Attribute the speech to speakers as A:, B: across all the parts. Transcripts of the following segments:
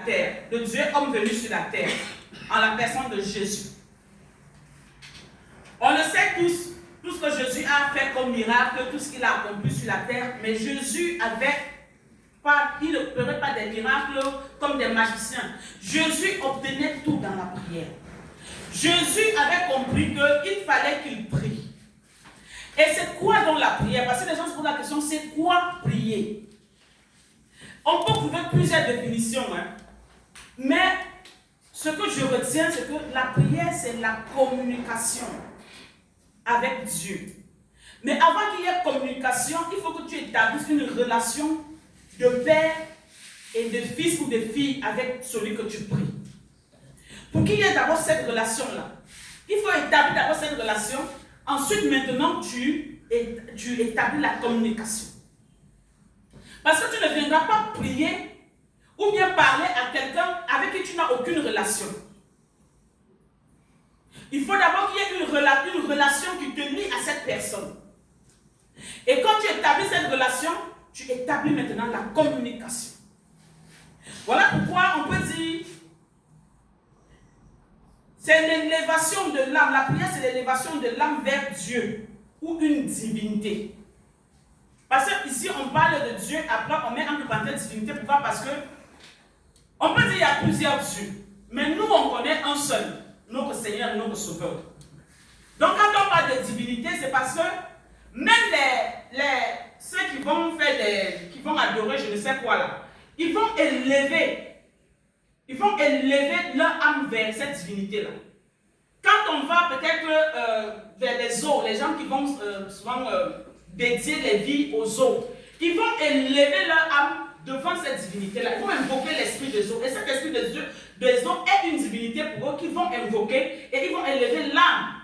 A: terre, de Dieu homme venu sur la terre, en la personne de Jésus. On le sait tous, tout ce que Jésus a fait comme miracle, tout ce qu'il a accompli sur la terre, mais Jésus il ne ferait pas des miracles comme des magiciens. Jésus obtenait tout dans la prière. Jésus avait compris qu'il fallait qu'il prie. Et c'est quoi donc la prière? Parce que les gens se posent la question, c'est quoi prier? On peut trouver plusieurs définitions, hein? Mais ce que je retiens, c'est que la prière, c'est la communication avec Dieu. Mais avant qu'il y ait communication, il faut que tu établisses une relation de père et de fils ou de fille avec celui que tu pries. Pour qu'il y ait d'abord cette relation-là, il faut établir d'abord cette relation. Ensuite, maintenant, tu établis la communication. Parce que tu ne viendras pas prier ou bien parler à quelqu'un avec qui tu n'as aucune relation. Il faut d'abord qu'il y ait une relation qui te lie à cette personne. Et quand tu établis cette relation, tu établis maintenant la communication. Voilà pourquoi on peut dire c'est l'élévation de l'âme. La prière, c'est l'élévation de l'âme vers Dieu ou une divinité. Parce que ici, on parle de Dieu, après on met entre parenthèses divinité. Pourquoi? Parce que on peut dire qu'il y a plusieurs dieux. Mais nous, on connaît un seul, notre Seigneur et notre Sauveur. Donc, quand on parle de divinité, c'est parce que même ceux qui vont adorer, je ne sais quoi là, ils vont élever leur âme vers cette divinité-là. Quand on va peut-être vers les eaux, les gens qui vont souvent dédier les vies aux eaux, ils vont élever leur âme devant cette divinité-là. Ils vont invoquer l'esprit des eaux. Et cet esprit des eaux est une divinité pour eux qu'ils vont invoquer et ils vont élever l'âme.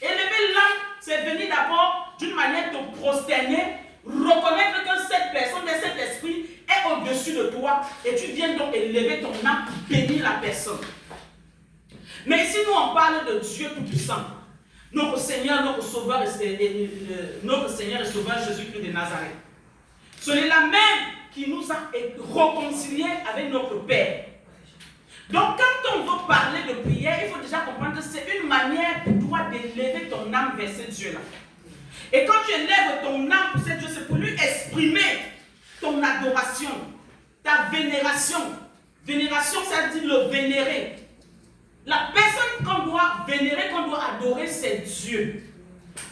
A: Élever l'âme, c'est venir d'abord d'une manière de prosterner, reconnaître que cette personne, cet esprit est au-dessus de toi et tu viens donc élever ton âme pour bénir la personne. Mais ici, nous, on parle de Dieu Tout-Puissant, notre Seigneur, notre Sauveur notre Seigneur et Sauveur Jésus-Christ de Nazareth. Celui-là même qui nous a réconciliés avec notre Père. Donc, quand on veut parler de prière, il faut déjà comprendre que c'est une manière pour toi d'élever ton âme vers ce Dieu-là. Et quand tu élèves ton âme pour ce Dieu, c'est pour lui exprimer ton adoration, ta vénération. Vénération, ça dit le vénérer. La personne qu'on doit vénérer, qu'on doit adorer, c'est Dieu.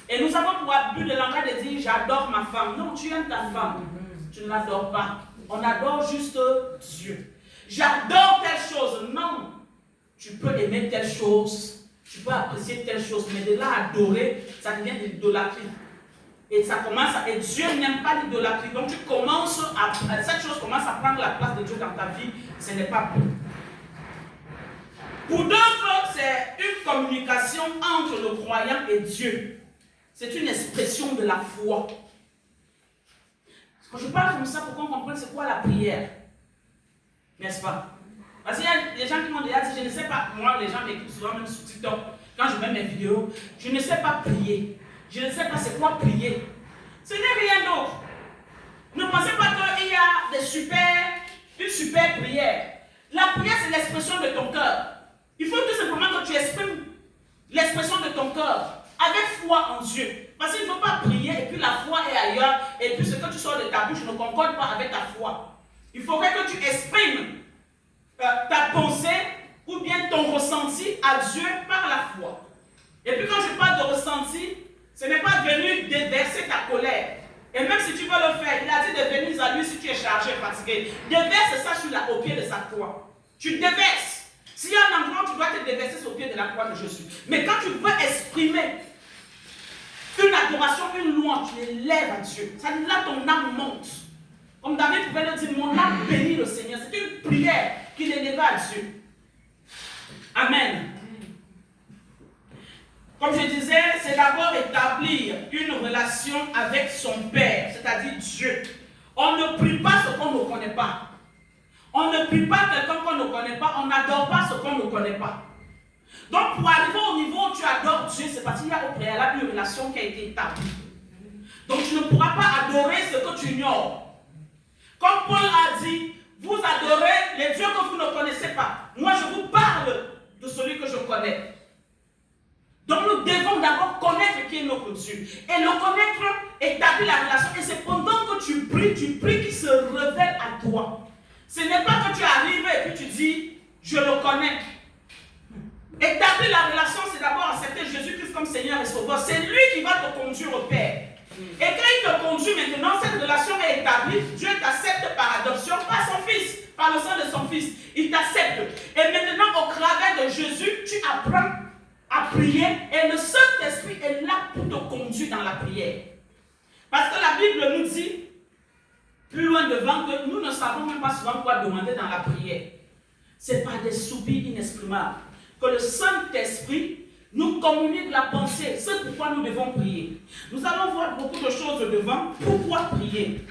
A: Et nous avons pour habitude de langage de dire j'adore ma femme. Non, tu aimes ta femme. Tu ne l'adores pas. On adore juste Dieu. J'adore telle chose. Non. Tu peux aimer telle chose. Tu peux apprécier telle chose. Mais de là adorer, ça devient de l'idolâtrie. Et ça commence et Dieu n'aime pas l'idolâtrie. Donc cette chose commence à prendre la place de Dieu dans ta vie. Ce n'est pas bon. Pour d'autres, c'est une communication entre le croyant et Dieu. C'est une expression de la foi. Quand je parle comme ça, pour qu'on comprenne c'est quoi la prière. N'est-ce pas? Parce qu'il y a des gens qui m'ont déjà dit, je ne sais pas, moi les gens m'écoutent souvent même sur TikTok, quand je mets mes vidéos, je ne sais pas prier. Je ne sais pas c'est quoi prier. Ce n'est rien d'autre. Ne pensez pas qu'il y a une super prière. La prière, c'est l'expression de ton cœur. Il faut tout simplement que tu exprimes l'expression de ton cœur avec foi en Dieu. Parce qu'il ne faut pas prier et puis la foi est ailleurs et puis ce que tu sors de ta bouche ne concorde pas avec ta foi. Il faudrait que tu exprimes ta pensée ou bien ton ressenti à Dieu par la foi. Et puis quand je parle de ressenti, ce n'est pas venu déverser ta colère. Et même si tu veux le faire, il a dit de venir à lui si tu es chargé, fatigué. Déverse ça au pied de sa croix. Tu déverses. S'il y a un endroit où tu dois te déverser au pied de la croix de Jésus. Mais quand tu veux exprimer une adoration, une louange, tu l'élèves à Dieu. Ça dit là, ton âme monte. Comme David pouvait le dire, mon âme bénit le Seigneur. C'est une prière qu'il éleva à Dieu. Amen. Comme je disais, c'est d'abord établir une relation avec son Père, c'est-à-dire Dieu. On ne prie pas ce qu'on ne connaît pas. On ne prie pas quelqu'un qu'on ne connaît pas. On n'adore pas ce qu'on ne connaît pas. Donc, pour arriver au niveau où tu adores Dieu, c'est parce qu'il y a au préalable une relation qui a été établie. Donc, tu ne pourras pas adorer ce que tu ignores. Comme Paul a dit, Vous adorez les dieux que vous ne connaissez pas. Moi, je vous parle de celui que je connais. Donc, nous devons d'abord connaître qui est notre Dieu. Et le connaître, établir la relation. Et c'est pendant que tu pries qu'il se révèle à toi. Ce n'est pas que tu arrives et puis tu dis, je le connais. Établir la relation, c'est d'abord accepter Jésus-Christ comme Seigneur et Sauveur. C'est lui qui va te conduire au Père. Et quand il te conduit maintenant, cette relation est établie. Dieu t'accepte par adoption, par son Fils, par le sang de son Fils. Il t'accepte. Et maintenant, au travers de Jésus, tu apprends à prier. Et le Saint-Esprit est là pour te conduire dans la prière. Parce que la Bible nous dit, plus loin devant, que nous ne savons même pas souvent quoi demander dans la prière. C'est par des soupirs inexprimables que le Saint-Esprit nous communique la pensée. C'est pourquoi nous devons prier. Nous allons voir beaucoup de choses devant. Pourquoi prier?